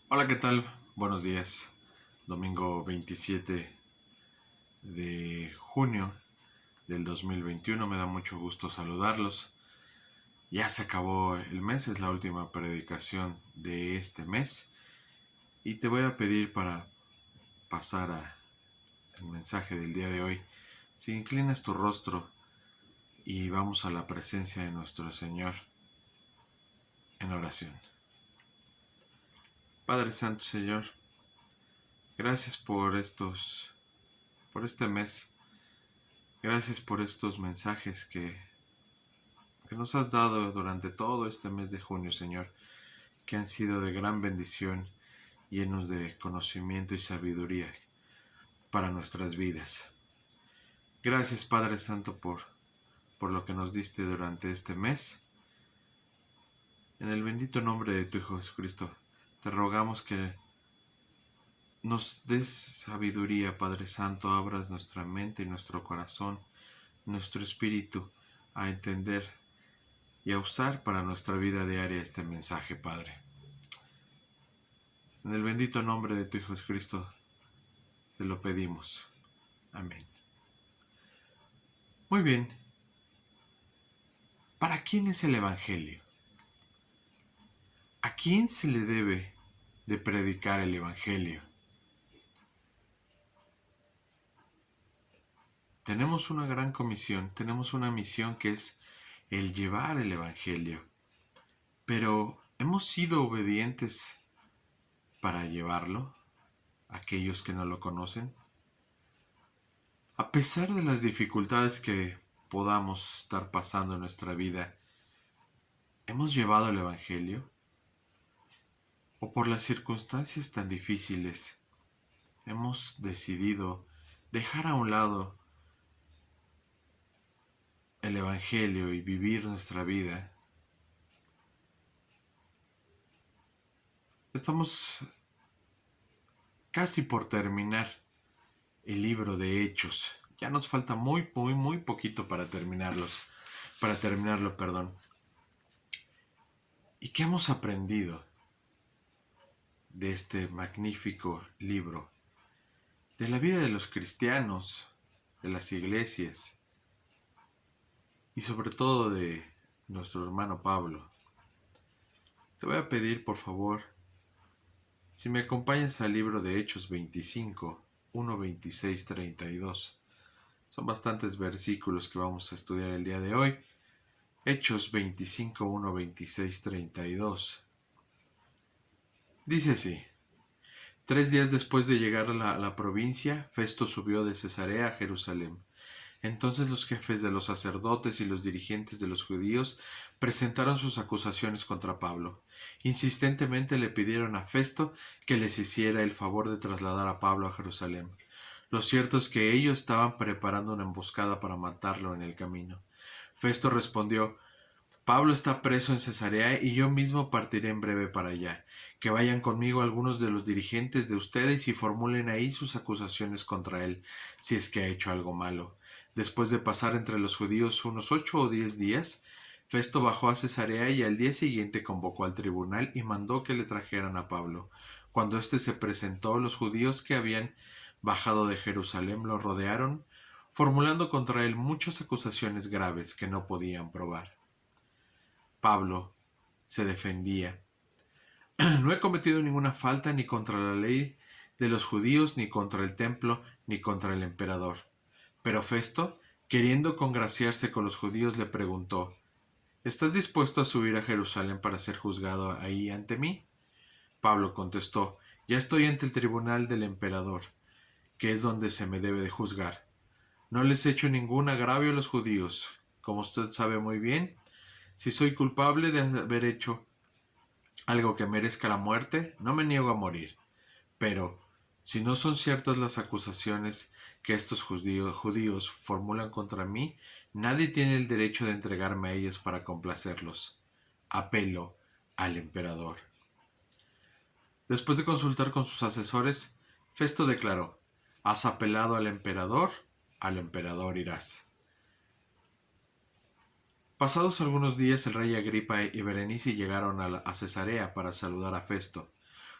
Hola, ¿qué tal? Buenos días. Domingo 27 de junio del 2021. Me da mucho gusto saludarlos. Ya se acabó el mes, es la última predicación de este mes. Y te voy a pedir para pasar al mensaje del día de hoy. Si inclinas tu rostro y vamos a la presencia de nuestro Señor en oración. Padre Santo Señor, gracias por este mes. Gracias por estos mensajes que nos has dado durante todo este mes de junio, Señor, que han sido de gran bendición, llenos de conocimiento y sabiduría para nuestras vidas. Gracias, Padre Santo, por lo que nos diste durante este mes. En el bendito nombre de tu Hijo Jesucristo, te rogamos que nos des sabiduría, Padre Santo, abras nuestra mente y nuestro corazón, nuestro espíritu, a entender y a usar para nuestra vida diaria este mensaje, Padre. En el bendito nombre de tu Hijo Jesucristo te lo pedimos. Amén. Muy bien. ¿Para quién es el Evangelio? ¿A quién se le debe de predicar el Evangelio? Tenemos una gran comisión, tenemos una misión que es el llevar el Evangelio. Pero ¿hemos sido obedientes para llevarlo? Aquellos que no lo conocen. A pesar de las dificultades que podamos estar pasando en nuestra vida, ¿hemos llevado el Evangelio? ¿O por las circunstancias tan difíciles hemos decidido dejar a un lado el Evangelio y vivir nuestra vida? Estamos casi por terminar el libro de Hechos. Ya nos falta muy poquito para terminarlo, perdón. ¿Y qué hemos aprendido de este magnífico libro? De la vida de los cristianos, de las iglesias y sobre todo de nuestro hermano Pablo. Te voy a pedir, por favor, si me acompañas al libro de Hechos 25, 1, 26, 32. Son bastantes versículos que vamos a estudiar el día de hoy. Hechos 25, 1, 26, 32. Dice así: 3 días después de llegar a la provincia, Festo subió de Cesarea a Jerusalén. Entonces los jefes de los sacerdotes y los dirigentes de los judíos presentaron sus acusaciones contra Pablo. Insistentemente le pidieron a Festo que les hiciera el favor de trasladar a Pablo a Jerusalén. Lo cierto es que ellos estaban preparando una emboscada para matarlo en el camino. Festo respondió: Pablo está preso en Cesarea y yo mismo partiré en breve para allá. Que vayan conmigo algunos de los dirigentes de ustedes y formulen ahí sus acusaciones contra él, si es que ha hecho algo malo. Después de pasar entre los judíos unos 8 o 10 días, Festo bajó a Cesarea y al día siguiente convocó al tribunal y mandó que le trajeran a Pablo. Cuando éste se presentó, los judíos que habían bajado de Jerusalén lo rodearon, formulando contra él muchas acusaciones graves que no podían probar. Pablo se defendía: no he cometido ninguna falta ni contra la ley de los judíos, ni contra el templo, ni contra el emperador. Pero Festo, queriendo congraciarse con los judíos, le preguntó: ¿estás dispuesto a subir a Jerusalén para ser juzgado ahí ante mí? Pablo contestó: ya estoy ante el tribunal del emperador, que es donde se me debe de juzgar. No les he hecho ningún agravio a los judíos. Como usted sabe muy bien, si soy culpable de haber hecho algo que merezca la muerte, no me niego a morir. Pero, si no son ciertas las acusaciones que estos judíos formulan contra mí, nadie tiene el derecho de entregarme a ellos para complacerlos. Apelo al emperador. Después de consultar con sus asesores, Festo declaró: ¿has apelado al emperador irás. Pasados algunos días, el rey Agripa y Berenice llegaron a Cesarea para saludar a Festo.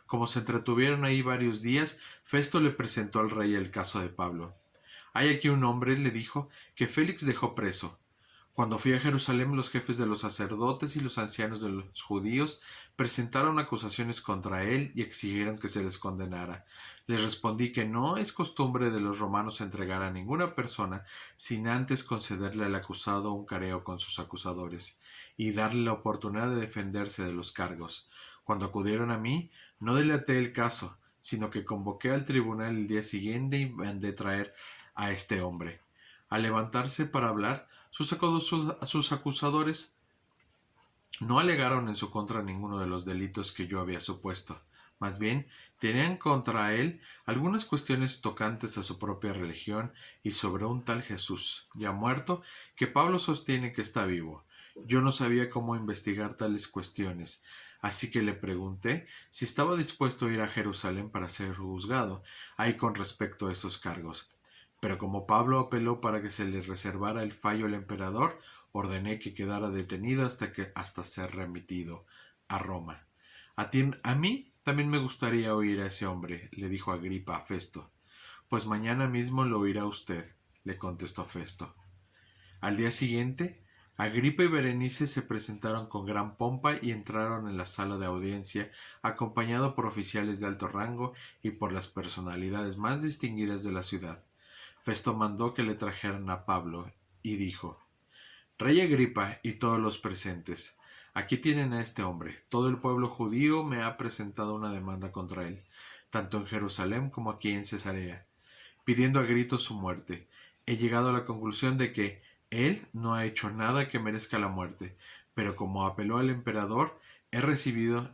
Como se entretuvieron ahí varios días, Festo le presentó al rey el caso de Pablo. Hay aquí un hombre, le dijo, que Félix dejó preso. Cuando fui a Jerusalén, los jefes de los sacerdotes y los ancianos de los judíos presentaron acusaciones contra él y exigieron que se les condenara. Les respondí que no es costumbre de los romanos entregar a ninguna persona sin antes concederle al acusado un careo con sus acusadores y darle la oportunidad de defenderse de los cargos. Cuando acudieron a mí, no dilaté el caso, sino que convoqué al tribunal el día siguiente y mandé traer a este hombre. Al levantarse para hablar, sus acusadores no alegaron en su contra ninguno de los delitos que yo había supuesto. Más bien, tenían contra él algunas cuestiones tocantes a su propia religión y sobre un tal Jesús, ya muerto, que Pablo sostiene que está vivo. Yo no sabía cómo investigar tales cuestiones, así que le pregunté si estaba dispuesto a ir a Jerusalén para ser juzgado ahí con respecto a estos cargos. Pero como Pablo apeló para que se le reservara el fallo al emperador, ordené que quedara detenido hasta ser remitido a Roma. A mí también me gustaría oír a ese hombre, le dijo Agripa a Festo. Pues mañana mismo lo oirá usted, le contestó Festo. Al día siguiente, Agripa y Berenice se presentaron con gran pompa y entraron en la sala de audiencia, acompañado por oficiales de alto rango y por las personalidades más distinguidas de la ciudad. Festo mandó que le trajeran a Pablo y dijo: Rey Agripa y todos los presentes, aquí tienen a este hombre. Todo el pueblo judío me ha presentado una demanda contra él, tanto en Jerusalén como aquí en Cesarea, pidiendo a gritos su muerte. He llegado a la conclusión de que él no ha hecho nada que merezca la muerte, pero como apeló al emperador, he decidido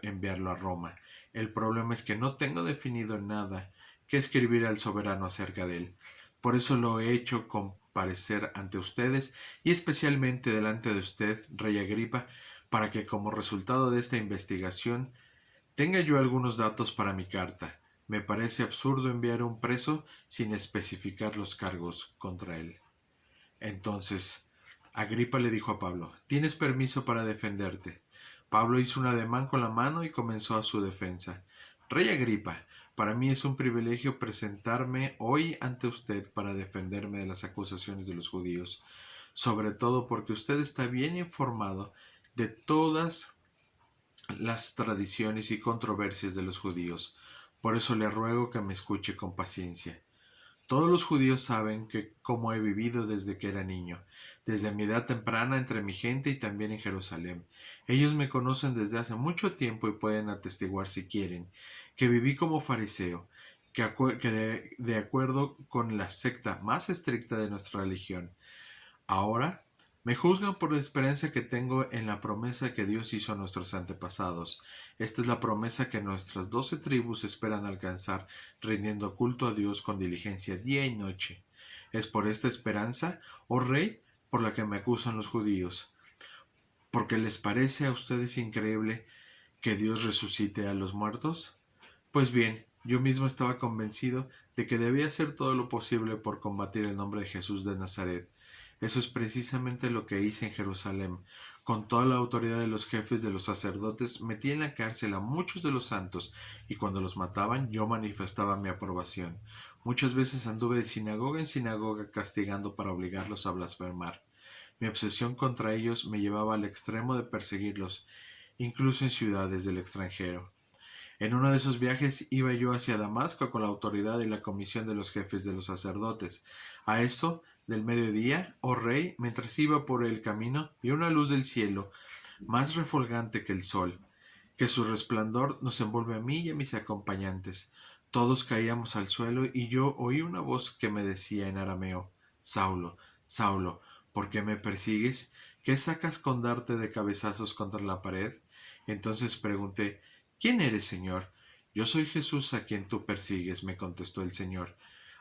enviarlo a Roma. El problema es que no tengo definido nada que escribir al soberano acerca de él. Por eso lo he hecho comparecer ante ustedes y especialmente delante de usted, rey Agripa, para que como resultado de esta investigación tenga yo algunos datos para mi carta. Me parece absurdo enviar un preso sin especificar los cargos contra él. Entonces, Agripa le dijo a Pablo: Tienes permiso para defenderte. Pablo hizo un ademán con la mano y comenzó a su defensa. Rey Agripa, para mí es un privilegio presentarme hoy ante usted para defenderme de las acusaciones de los judíos, sobre todo porque usted está bien informado de todas las tradiciones y controversias de los judíos. Por eso le ruego que me escuche con paciencia. Todos los judíos saben que cómo he vivido desde que era niño, desde mi edad temprana entre mi gente y también en Jerusalén. Ellos me conocen desde hace mucho tiempo y pueden atestiguar si quieren, que viví como fariseo, que de acuerdo con la secta más estricta de nuestra religión. Ahora me juzgan por la esperanza que tengo en la promesa que Dios hizo a nuestros antepasados. Esta es la promesa que nuestras 12 tribus esperan alcanzar, rindiendo culto a Dios con diligencia día y noche. Es por esta esperanza, oh rey, por la que me acusan los judíos. ¿Porque les parece a ustedes increíble que Dios resucite a los muertos? Pues bien, yo mismo estaba convencido de que debía hacer todo lo posible por combatir el nombre de Jesús de Nazaret. Eso es precisamente lo que hice en Jerusalén. Con toda la autoridad de los jefes de los sacerdotes, metí en la cárcel a muchos de los santos, y cuando los mataban yo manifestaba mi aprobación. Muchas veces anduve de sinagoga en sinagoga castigando para obligarlos a blasfemar. Mi obsesión contra ellos me llevaba al extremo de perseguirlos, incluso en ciudades del extranjero. En uno de esos viajes iba yo hacia Damasco con la autoridad y la comisión de los jefes de los sacerdotes. A eso del mediodía, oh rey, mientras iba por el camino, vi una luz del cielo, más refulgante que el sol, que su resplandor nos envuelve a mí y a mis acompañantes. Todos caíamos al suelo y yo oí una voz que me decía en arameo: Saulo, Saulo, ¿por qué me persigues? ¿Qué sacas con darte de cabezazos contra la pared? Entonces pregunté: ¿Quién eres, Señor? Yo soy Jesús a quien tú persigues, me contestó el Señor.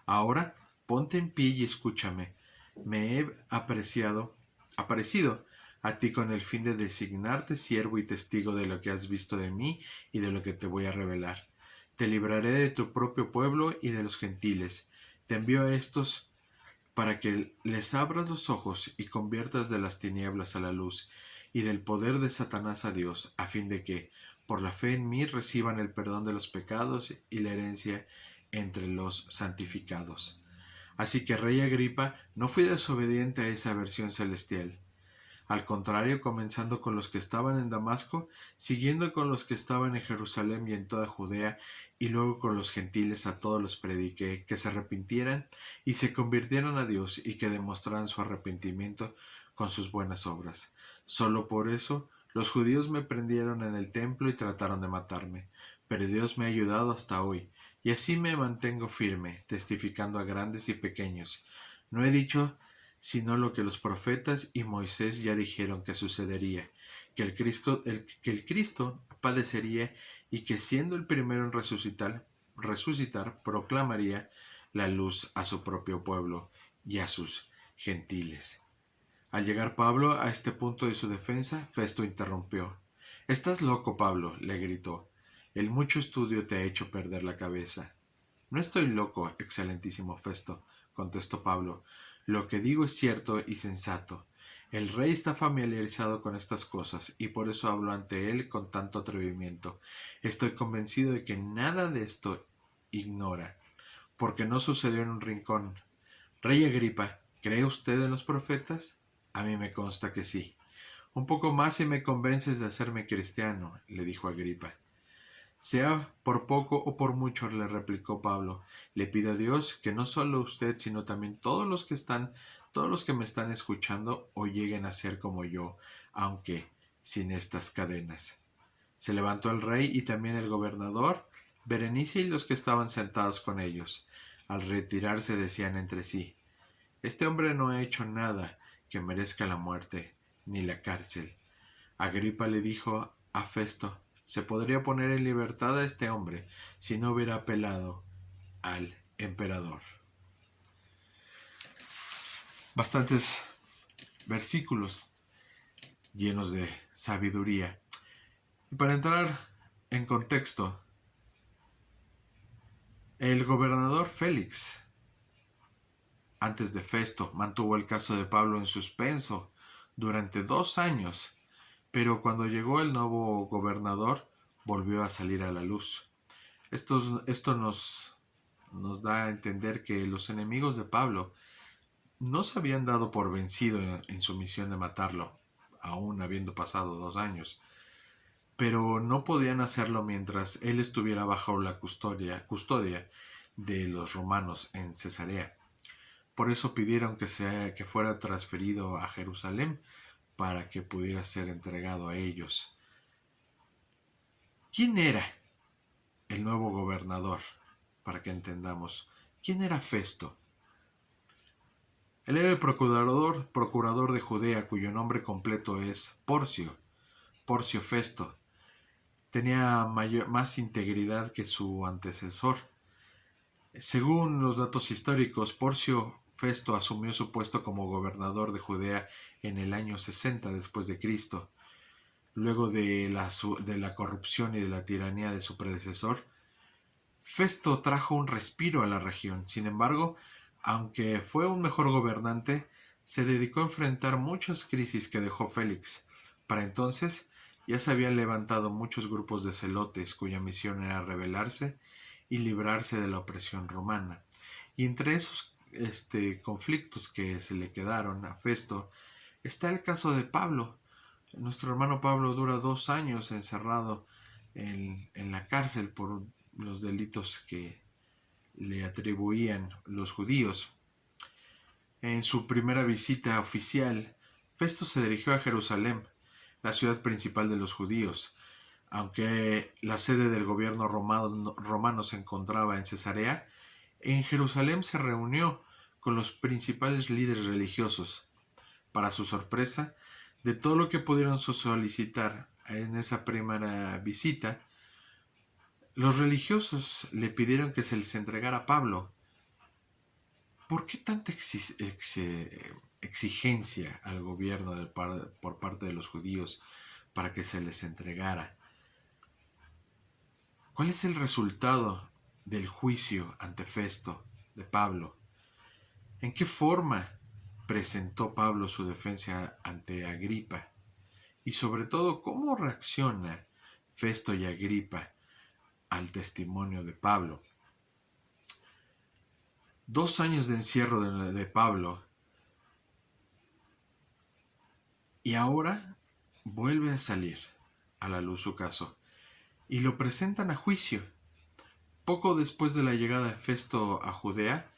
Ahora ponte en pie y escúchame. Me he aparecido a ti con el fin de designarte siervo y testigo de lo que has visto de mí y de lo que te voy a revelar. Te libraré de tu propio pueblo y de los gentiles. Te envío a estos para que les abras los ojos y conviertas de las tinieblas a la luz y del poder de Satanás a Dios, a fin de que, por la fe en mí reciban el perdón de los pecados y la herencia entre los santificados. Así que, rey Agripa, no fui desobediente a esa versión celestial. Al contrario, comenzando con los que estaban en Damasco, siguiendo con los que estaban en Jerusalén y en toda Judea, y luego con los gentiles a todos los prediqué, que se arrepintieran y se convirtieran a Dios y que demostraran su arrepentimiento con sus buenas obras. Solo por eso los judíos me prendieron en el templo y trataron de matarme, pero Dios me ha ayudado hasta hoy, y así me mantengo firme, testificando a grandes y pequeños. No he dicho sino lo que los profetas y Moisés ya dijeron que sucedería, que el Cristo padecería y que siendo el primero en resucitar proclamaría la luz a su propio pueblo y a sus gentiles. Al llegar Pablo a este punto de su defensa, Festo interrumpió. «Estás loco, Pablo», le gritó. «El mucho estudio te ha hecho perder la cabeza». «No estoy loco, excelentísimo Festo», contestó Pablo. «Lo que digo es cierto y sensato. El rey está familiarizado con estas cosas y por eso hablo ante él con tanto atrevimiento. Estoy convencido de que nada de esto ignora, porque no sucedió en un rincón. Rey Agripa, ¿cree usted en los profetas? A mí me consta que sí». «Un poco más y me convences de hacerme cristiano», le dijo Agripa. «Sea por poco o por mucho», le replicó Pablo, «le pido a Dios que no solo usted, sino también todos los que me están escuchando, o lleguen a ser como yo, aunque sin estas cadenas». Se levantó el rey y también el gobernador, Berenice y los que estaban sentados con ellos. Al retirarse decían entre sí: «Este hombre no ha hecho nada que merezca la muerte ni la cárcel». Agripa le dijo a Festo: «Se podría poner en libertad a este hombre si no hubiera apelado al emperador». Bastantes versículos llenos de sabiduría. Y para entrar en contexto, el gobernador Félix, antes de Festo, mantuvo el caso de Pablo en suspenso durante 2 años, pero cuando llegó el nuevo gobernador volvió a salir a la luz. Esto nos da a entender que los enemigos de Pablo no se habían dado por vencido en su misión de matarlo, aún habiendo pasado 2 años, pero no podían hacerlo mientras él estuviera bajo la custodia de los romanos en Cesarea. Por eso pidieron que fuera transferido a Jerusalén para que pudiera ser entregado a ellos. ¿Quién era el nuevo gobernador? Para que entendamos, ¿quién era Festo? Él era el procurador de Judea, cuyo nombre completo es Porcio Festo. Tenía más integridad que su antecesor. Según los datos históricos, Porcio Festo asumió su puesto como gobernador de Judea en el año 60 después de Cristo. Luego de la corrupción y de la tiranía de su predecesor, Festo trajo un respiro a la región. Sin embargo, aunque fue un mejor gobernante, se dedicó a enfrentar muchas crisis que dejó Félix. Para entonces ya se habían levantado muchos grupos de celotes cuya misión era rebelarse y librarse de la opresión romana. Y entre esos conflictos que se le quedaron a Festo está el caso de Pablo. Nuestro hermano Pablo dura 2 años encerrado en la cárcel por los delitos que le atribuían los judíos. En su primera visita oficial, Festo se dirigió a Jerusalén, la ciudad principal de los judíos. Aunque la sede del gobierno romano se encontraba en Cesarea, en Jerusalén se reunió con los principales líderes religiosos. Para su sorpresa, de todo lo que pudieron solicitar en esa primera visita, los religiosos le pidieron que se les entregara a Pablo. ¿Por qué tanta exigencia al gobierno por parte de los judíos para que se les entregara? ¿Cuál es el resultado del juicio ante Festo de Pablo? ¿En qué forma presentó Pablo su defensa ante Agripa? Y sobre todo, ¿cómo reacciona Festo y Agripa al testimonio de Pablo. 2 años de encierro de Pablo, y ahora vuelve a salir a la luz su caso y lo presentan a juicio. Poco después de la llegada de Festo a Judea,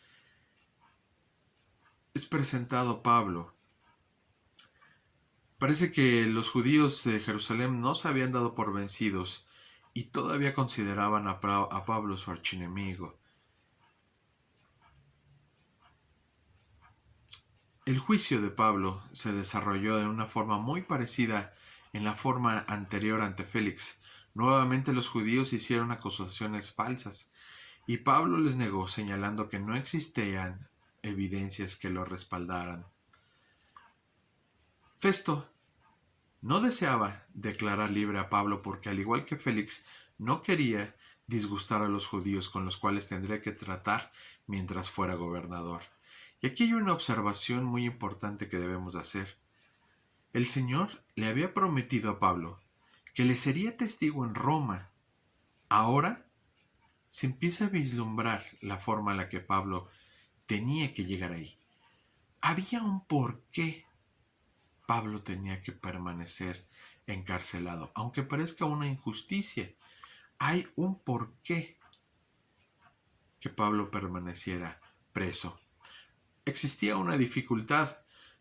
es presentado Pablo. Parece que los judíos de Jerusalén no se habían dado por vencidos y todavía consideraban a Pablo su archienemigo. El juicio de Pablo se desarrolló de una forma muy parecida en la forma anterior ante Félix. Nuevamente los judíos hicieron acusaciones falsas y Pablo les negó, señalando que no existían evidencias que lo respaldaran. Festo no deseaba declarar libre a Pablo porque, al igual que Félix, no quería disgustar a los judíos con los cuales tendría que tratar mientras fuera gobernador. Y aquí hay una observación muy importante que debemos hacer. El Señor le había prometido a Pablo que le sería testigo en Roma. Ahora se empieza a vislumbrar la forma en la que Pablo tenía que llegar ahí. Había un porqué Pablo tenía que permanecer encarcelado. Aunque parezca una injusticia, hay un porqué que Pablo permaneciera preso. Existía una dificultad.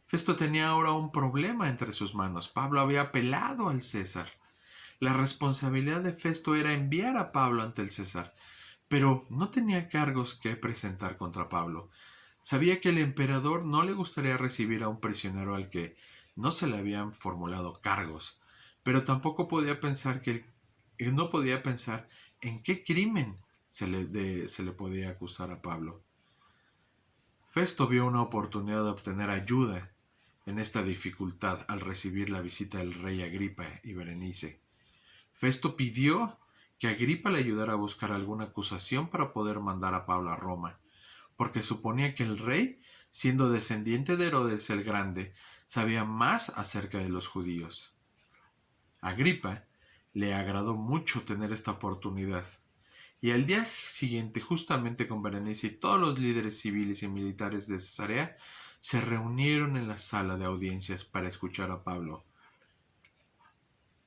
Festo tenía ahora un problema entre sus manos. Pablo había apelado al César. La responsabilidad de Festo era enviar a Pablo ante el César, pero no tenía cargos que presentar contra Pablo. Sabía que el emperador no le gustaría recibir a un prisionero al que no se le habían formulado cargos, pero tampoco podía pensar no podía pensar en qué crimen se le podía acusar a Pablo. Festo vio una oportunidad de obtener ayuda en esta dificultad al recibir la visita del rey Agripa y Berenice. Festo pidió que Agripa le ayudara a buscar alguna acusación para poder mandar a Pablo a Roma, porque suponía que el rey, siendo descendiente de Herodes el Grande, sabía más acerca de los judíos. Agripa le agradó mucho tener esta oportunidad, y al día siguiente, justamente con Berenice y todos los líderes civiles y militares de Cesarea, se reunieron en la sala de audiencias para escuchar a Pablo.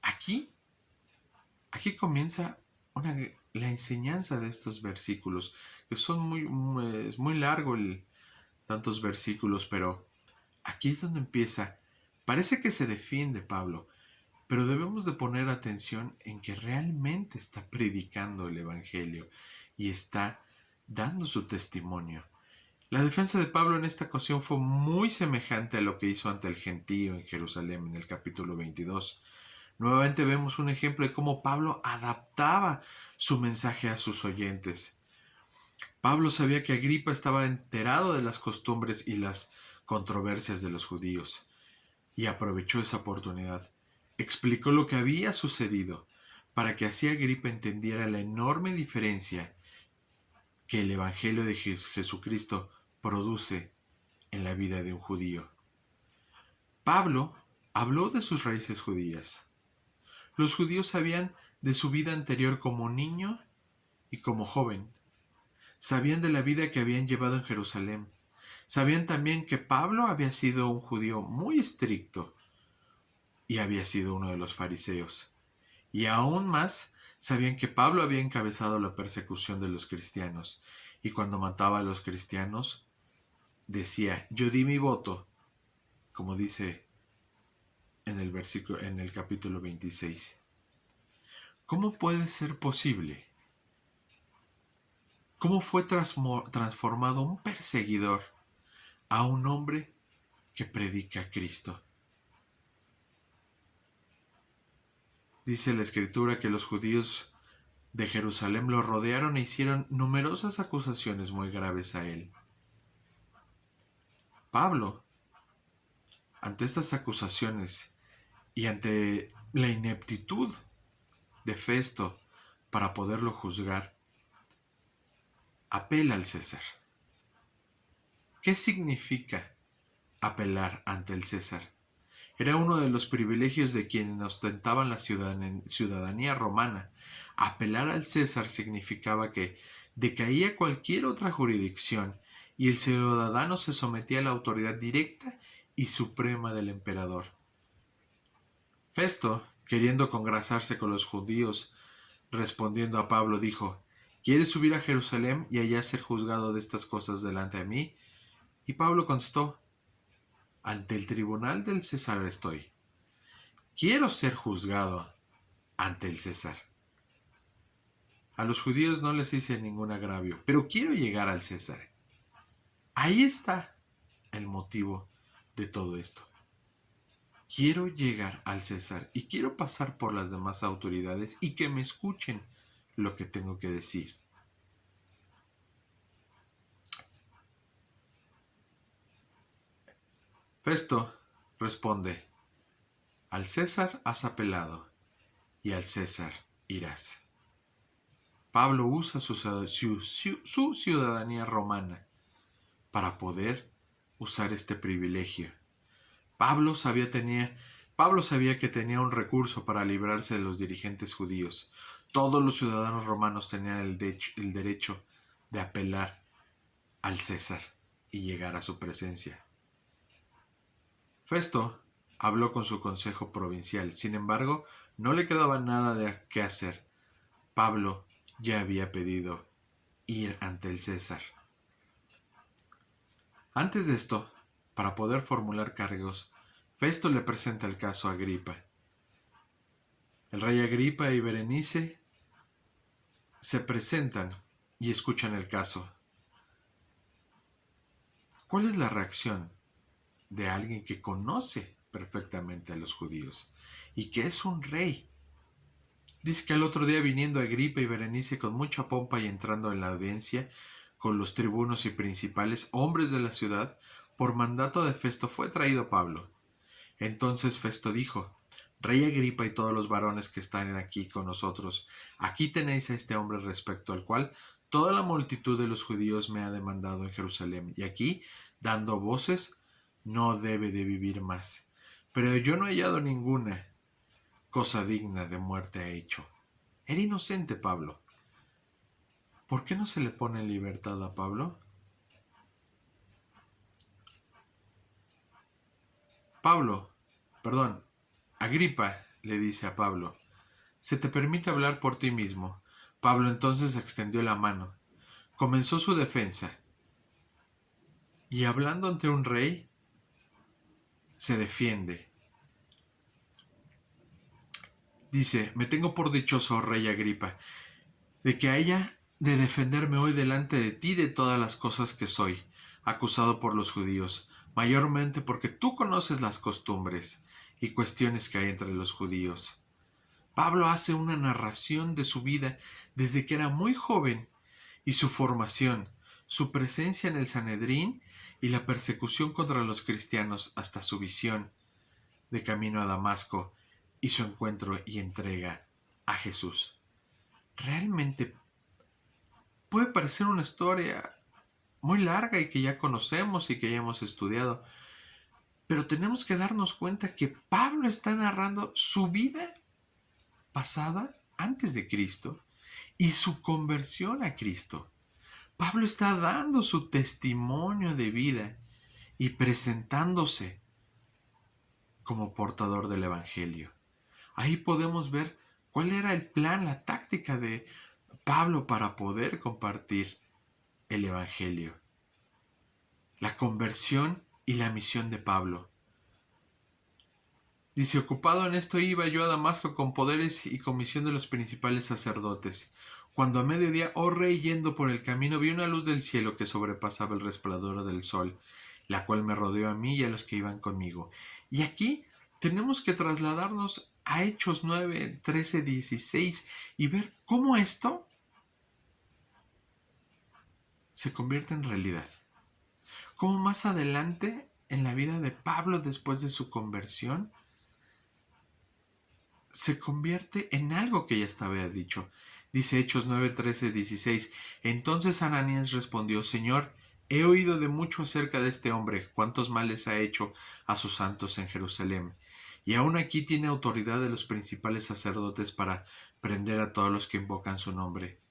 Aquí comienza la enseñanza de estos versículos, que son es muy largo tantos versículos, pero aquí es donde empieza. Parece que se defiende Pablo, pero debemos de poner atención en que realmente está predicando el Evangelio y está dando su testimonio. La defensa de Pablo en esta ocasión fue muy semejante a lo que hizo ante el gentío en Jerusalén en el capítulo 22. Nuevamente vemos un ejemplo de cómo Pablo adaptaba su mensaje a sus oyentes. Pablo sabía que Agripa estaba enterado de las costumbres y las controversias de los judíos, y aprovechó esa oportunidad. Explicó lo que había sucedido, para que así Agripa entendiera la enorme diferencia que el Evangelio de Jesucristo produce en la vida de un judío. Pablo habló de sus raíces judías. Los judíos sabían de su vida anterior como niño y como joven. Sabían de la vida que habían llevado en Jerusalén. Sabían también que Pablo había sido un judío muy estricto y había sido uno de los fariseos. Y aún más, sabían que Pablo había encabezado la persecución de los cristianos, y cuando mataba a los cristianos, decía: yo di mi voto, como dice en el capítulo 26. ¿Cómo puede ser posible? ¿Cómo fue transformado un perseguidor a un hombre que predica a Cristo? Dice la Escritura que los judíos de Jerusalén lo rodearon e hicieron numerosas acusaciones muy graves a él. Pablo, ante estas acusaciones y ante la ineptitud de Festo para poderlo juzgar, apela al César. ¿Qué significa apelar ante el César? Era uno de los privilegios de quienes ostentaban la ciudadanía romana. Apelar al César significaba que decaía cualquier otra jurisdicción y el ciudadano se sometía a la autoridad directa y suprema del emperador. Festo, queriendo congraciarse con los judíos, respondiendo a Pablo, dijo: ¿Quieres subir a Jerusalén y allá ser juzgado de estas cosas delante de mí? Y Pablo contestó: ante el tribunal del César estoy. Quiero ser juzgado ante el César. A los judíos no les hice ningún agravio, pero quiero llegar al César. Ahí está el motivo de todo esto. Quiero llegar al César y quiero pasar por las demás autoridades y que me escuchen lo que tengo que decir. Festo responde: al César has apelado y al César irás. Pablo usa su ciudadanía romana para poder usar este privilegio. Pablo sabía que tenía un recurso para librarse de los dirigentes judíos. Todos los ciudadanos romanos tenían el derecho de apelar al César y llegar a su presencia. Festo habló con su consejo provincial. Sin embargo, no le quedaba nada de qué hacer. Pablo ya había pedido ir ante el César. Antes de esto, para poder formular cargos, Festo le presenta el caso a Agripa. El rey Agripa y Berenice se presentan y escuchan el caso. ¿Cuál es la reacción de alguien que conoce perfectamente a los judíos y que es un rey? Dice que al otro día, viniendo Agripa y Berenice con mucha pompa y entrando en la audiencia con los tribunos y principales hombres de la ciudad, por mandato de Festo fue traído Pablo. Entonces Festo dijo: Rey Agripa y todos los varones que están aquí con nosotros, aquí tenéis a este hombre respecto al cual toda la multitud de los judíos me ha demandado en Jerusalén, y aquí, dando voces, no debe de vivir más. Pero yo no he hallado ninguna cosa digna de muerte ha hecho. Era inocente Pablo. ¿Por qué no se le pone en libertad a Pablo? Agripa le dice a Pablo: se te permite hablar por ti mismo. Pablo entonces extendió la mano, comenzó su defensa, y hablando ante un rey, se defiende. Dice: me tengo por dichoso, oh rey Agripa, de que haya de defenderme hoy delante de ti de todas las cosas que soy acusado por los judíos, mayormente porque tú conoces las costumbres y cuestiones que hay entre los judíos. Pablo hace una narración de su vida desde que era muy joven y su formación, su presencia en el Sanedrín y la persecución contra los cristianos hasta su visión de camino a Damasco y su encuentro y entrega a Jesús. Realmente puede parecer una historia muy larga y que ya conocemos y que ya hemos estudiado, pero tenemos que darnos cuenta que Pablo está narrando su vida pasada antes de Cristo y su conversión a Cristo. Pablo está dando su testimonio de vida y presentándose como portador del Evangelio. Ahí podemos ver cuál era el plan, la táctica de Pablo para poder compartir el Evangelio. La conversión y la misión de Pablo. Dice: ocupado en esto iba yo a Damasco con poderes y comisión de los principales sacerdotes. Cuando a mediodía, oh rey, yendo por el camino, vi una luz del cielo que sobrepasaba el resplandor del sol, la cual me rodeó a mí y a los que iban conmigo. Y aquí tenemos que trasladarnos a Hechos 9, 13, 16 y ver cómo esto se convierte en realidad. Cómo más adelante en la vida de Pablo, después de su conversión, se convierte en algo que ya estaba dicho. Dice Hechos 9, 13, 16. Entonces Ananías respondió: Señor, he oído de mucho acerca de este hombre, cuántos males ha hecho a sus santos en Jerusalén. y aún aquí tiene autoridad de los principales sacerdotes para prender a todos los que invocan su nombre.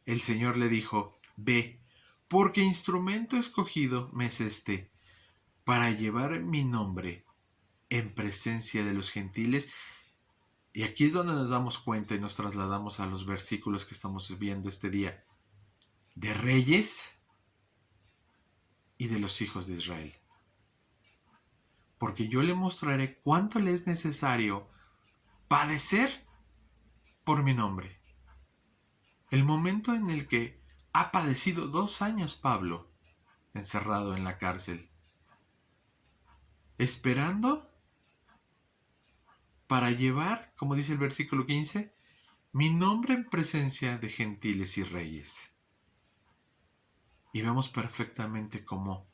El Señor le dijo: Ve, porque instrumento escogido me es este, para llevar mi nombre en presencia de los gentiles. Y aquí es donde nos damos cuenta y nos trasladamos a los versículos que estamos viendo este día, de reyes y de los hijos de Israel. Porque yo le mostraré cuánto le es necesario padecer por mi nombre. El momento en el que ha padecido 2 años Pablo, encerrado en la cárcel, esperando para llevar, como dice el versículo 15, mi nombre en presencia de gentiles y reyes. Y vemos perfectamente cómo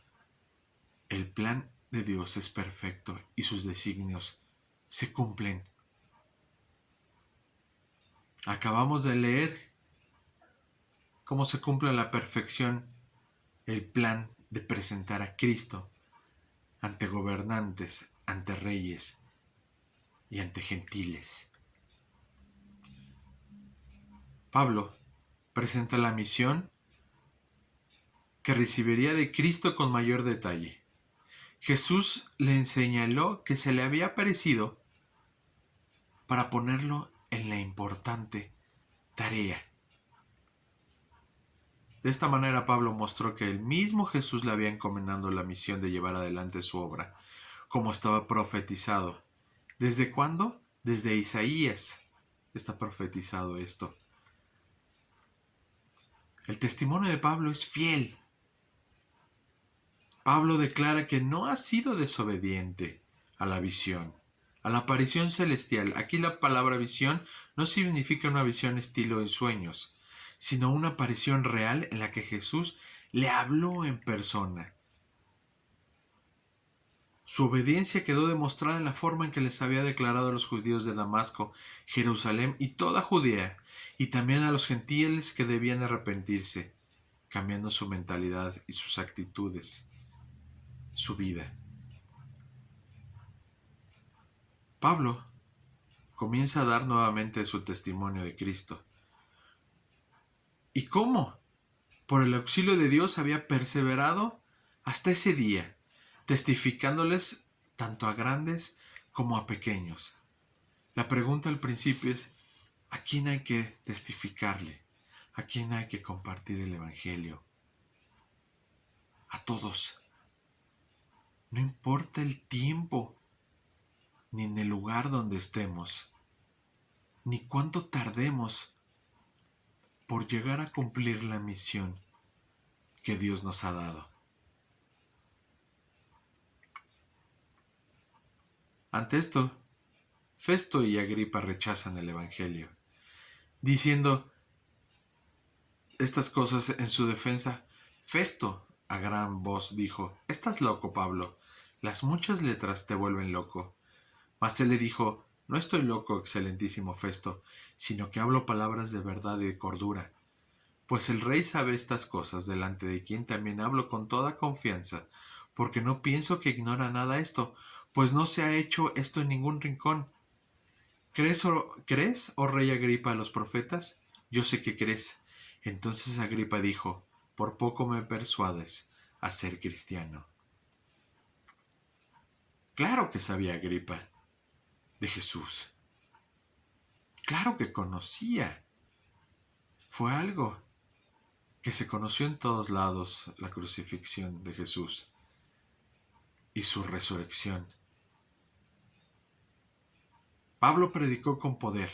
el plan de Dios es perfecto y sus designios se cumplen. Acabamos de leer cómo se cumple a la perfección el plan de presentar a Cristo ante gobernantes, ante reyes y ante gentiles. Pablo presenta la misión que recibiría de Cristo con mayor detalle. Jesús le señaló que se le había aparecido para ponerlo en la importante tarea. De esta manera Pablo mostró que el mismo Jesús le había encomendado la misión de llevar adelante su obra, como estaba profetizado. ¿Desde cuándo? Desde Isaías está profetizado esto. El testimonio de Pablo es fiel. Pablo declara que no ha sido desobediente a la visión, a la aparición celestial. Aquí la palabra visión no significa una visión estilo en sueños, sino una aparición real en la que Jesús le habló en persona. Su obediencia quedó demostrada en la forma en que les había declarado a los judíos de Damasco, Jerusalén y toda Judea, y también a los gentiles que debían arrepentirse, cambiando su mentalidad y sus actitudes, su vida. Pablo comienza a dar nuevamente su testimonio de Cristo. ¿Y cómo? Por el auxilio de Dios había perseverado hasta ese día, testificándoles tanto a grandes como a pequeños. La pregunta al principio es: ¿a quién hay que testificarle? ¿A quién hay que compartir el Evangelio? A todos. No importa el tiempo, ni en el lugar donde estemos, ni cuánto tardemos por llegar a cumplir la misión que Dios nos ha dado. Ante esto, Festo y Agripa rechazan el Evangelio, diciendo estas cosas en su defensa. Festo, a gran voz, dijo: «Estás loco, Pablo, las muchas letras te vuelven loco». Mas él le dijo: «No estoy loco, excelentísimo Festo, sino que hablo palabras de verdad y de cordura. Pues el rey sabe estas cosas, delante de quien también hablo con toda confianza, porque no pienso que ignora nada esto, pues no se ha hecho esto en ningún rincón. ¿Crees, oh rey Agripa, a los profetas? Yo sé que crees». Entonces Agripa dijo: «Por poco me persuades a ser cristiano». Claro que sabía Agripa de Jesús. Claro que conocía. Fue algo que se conoció en todos lados: la crucifixión de Jesús y su resurrección. Pablo predicó con poder.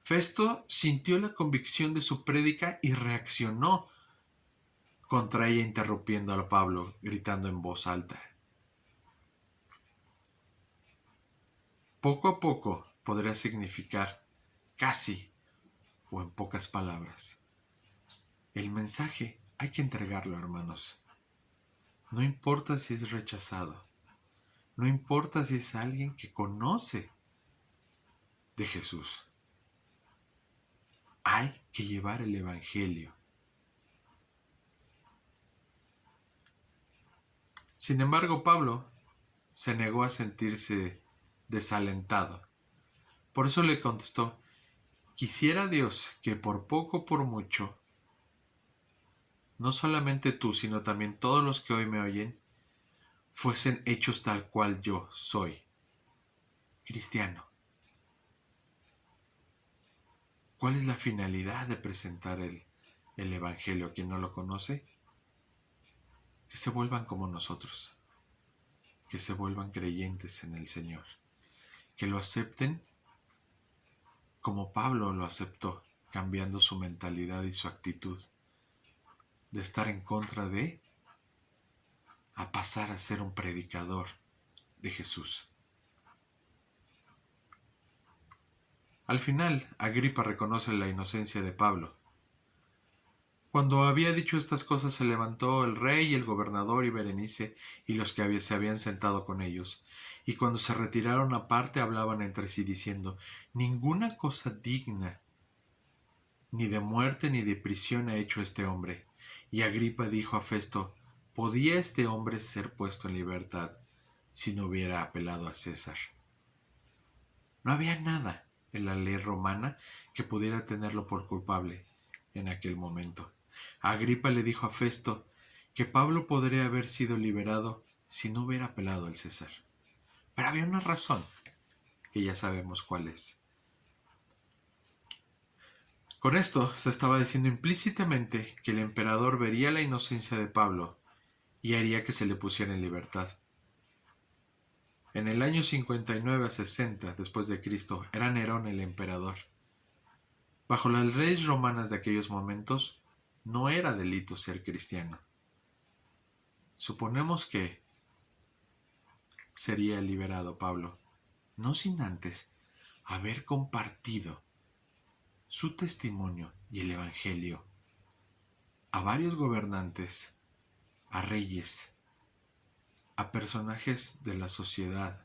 Festo sintió la convicción de su prédica y reaccionó contra ella, interrumpiendo a Pablo, gritando en voz alta. Poco a poco podría significar casi o en pocas palabras. El mensaje hay que entregarlo, hermanos. No importa si es rechazado. No importa si es alguien que conoce de Jesús. Hay que llevar el Evangelio. Sin embargo, Pablo se negó a sentirse desalentado. Por eso le contestó: quisiera Dios que por poco o por mucho, no solamente tú, sino también todos los que hoy me oyen, fuesen hechos tal cual yo soy, cristiano. ¿Cuál es la finalidad de presentar el Evangelio a quien no lo conoce? Que se vuelvan como nosotros, que se vuelvan creyentes en el Señor, que lo acepten como Pablo lo aceptó, cambiando su mentalidad y su actitud de estar en contra de, a pasar a ser un predicador de Jesús. Al final, Agripa reconoce la inocencia de Pablo. Cuando había dicho estas cosas, se levantó el rey y el gobernador y Berenice y los que se habían sentado con ellos. Y cuando se retiraron aparte, hablaban entre sí diciendo: ninguna cosa digna ni de muerte ni de prisión ha hecho este hombre. Y Agripa dijo a Festo: ¿podía este hombre ser puesto en libertad si no hubiera apelado a César? No había nada en la ley romana que pudiera tenerlo por culpable en aquel momento. Agripa le dijo a Festo que Pablo podría haber sido liberado si no hubiera apelado al César. Pero había una razón, que ya sabemos cuál es. Con esto se estaba diciendo implícitamente que el emperador vería la inocencia de Pablo y haría que se le pusiera en libertad. En el año 59 a 60 después de Cristo era Nerón el emperador. Bajo las leyes romanas de aquellos momentos no era delito ser cristiano. Suponemos que sería liberado Pablo, no sin antes haber compartido su testimonio y el Evangelio a varios gobernantes, a reyes, a personajes de la sociedad,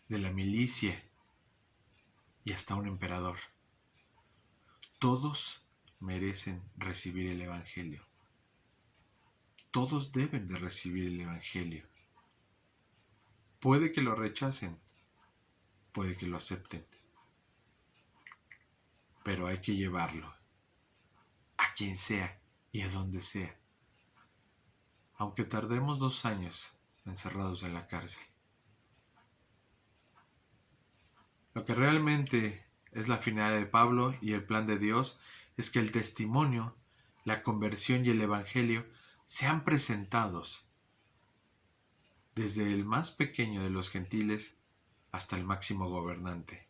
de la milicia y hasta un emperador. Todos merecen recibir el Evangelio. Todos deben de recibir el Evangelio. Puede que lo rechacen, puede que lo acepten, pero hay que llevarlo a quien sea y a donde sea, aunque tardemos 2 años encerrados en la cárcel. Lo que realmente es la finalidad de Pablo y el plan de Dios es que el testimonio, la conversión y el Evangelio sean presentados desde el más pequeño de los gentiles hasta el máximo gobernante.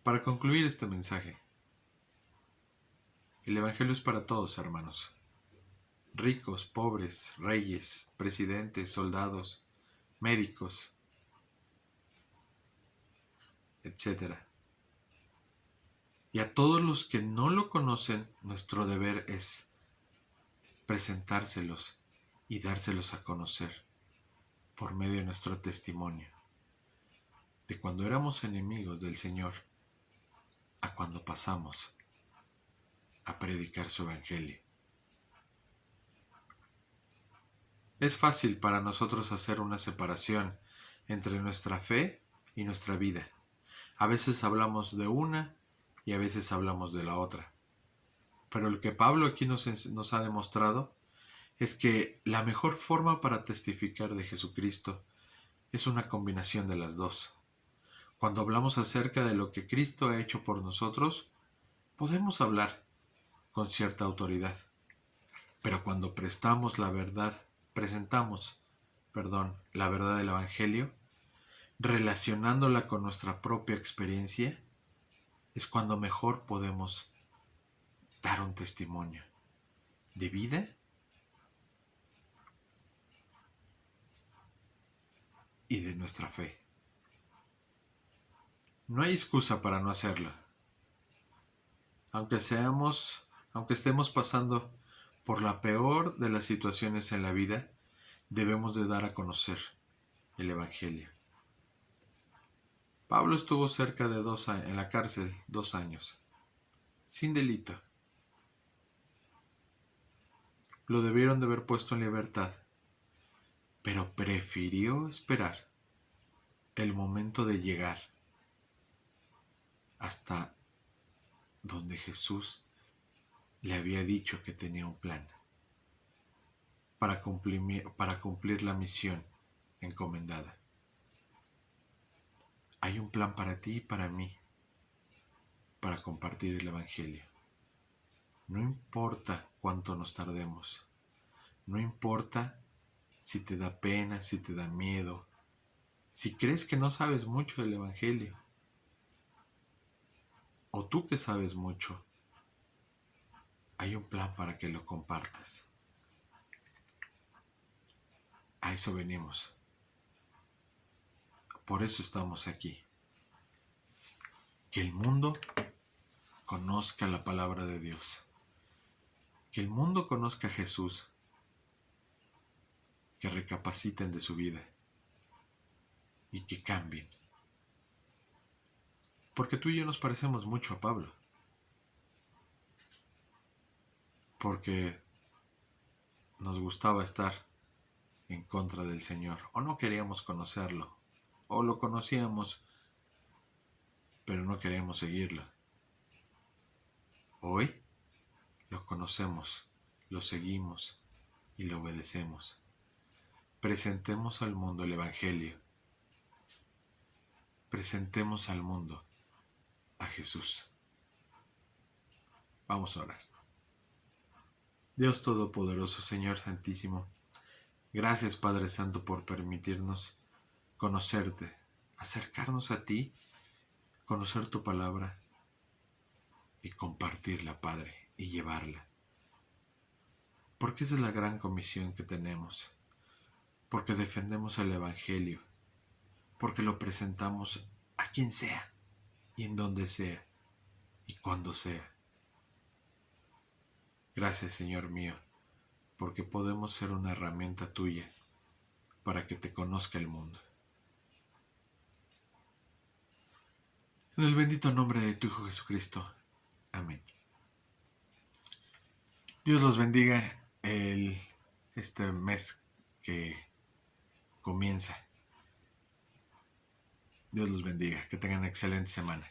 Para concluir este mensaje, el Evangelio es para todos, hermanos. Ricos, pobres, reyes, presidentes, soldados, médicos, etc. Y a todos los que no lo conocen, nuestro deber es presentárselos y dárselos a conocer por medio de nuestro testimonio, de cuando éramos enemigos del Señor a cuando pasamos a predicar su Evangelio. Es fácil para nosotros hacer una separación entre nuestra fe y nuestra vida. A veces hablamos de una y a veces hablamos de la otra. Pero lo que Pablo aquí nos ha demostrado es que la mejor forma para testificar de Jesucristo es una combinación de las dos. Cuando hablamos acerca de lo que Cristo ha hecho por nosotros, podemos hablar con cierta autoridad. Pero cuando presentamos la verdad del Evangelio, relacionándola con nuestra propia experiencia, es cuando mejor podemos dar un testimonio de vida y de nuestra fe. No hay excusa para no hacerlo. Aunque estemos pasando por la peor de las situaciones en la vida, debemos de dar a conocer el Evangelio. Pablo estuvo cerca de en la cárcel 2 años, sin delito. Lo debieron de haber puesto en libertad, pero prefirió esperar el momento de llegar hasta donde Jesús le había dicho que tenía un plan para cumplir la misión encomendada. Hay un plan para ti y para mí, para compartir el Evangelio. No importa cuánto nos tardemos, no importa si te da pena, si te da miedo, si crees que no sabes mucho del Evangelio, o tú que sabes mucho, hay un plan para que lo compartas. A eso venimos. Por eso estamos aquí. Que el mundo conozca la palabra de Dios. Que el mundo conozca a Jesús. Que recapaciten de su vida. Y que cambien. Porque tú y yo nos parecemos mucho a Pablo. Porque nos gustaba estar en contra del Señor. O no queríamos conocerlo. O lo conocíamos, pero no queríamos seguirlo. Hoy lo conocemos, lo seguimos y lo obedecemos. Presentemos al mundo el Evangelio. Presentemos al mundo a Jesús. Vamos a orar. Dios Todopoderoso, Señor Santísimo, gracias Padre Santo por permitirnos conocerte, acercarnos a ti, conocer tu palabra y compartirla, Padre, y llevarla. Porque esa es la gran comisión que tenemos. Porque defendemos el Evangelio. Porque lo presentamos a quien sea y en donde sea y cuando sea. Gracias, Señor mío, porque podemos ser una herramienta tuya para que te conozca el mundo. En el bendito nombre de tu Hijo Jesucristo. Amén. Dios los bendiga este mes que comienza. Dios los bendiga. Que tengan excelente semana.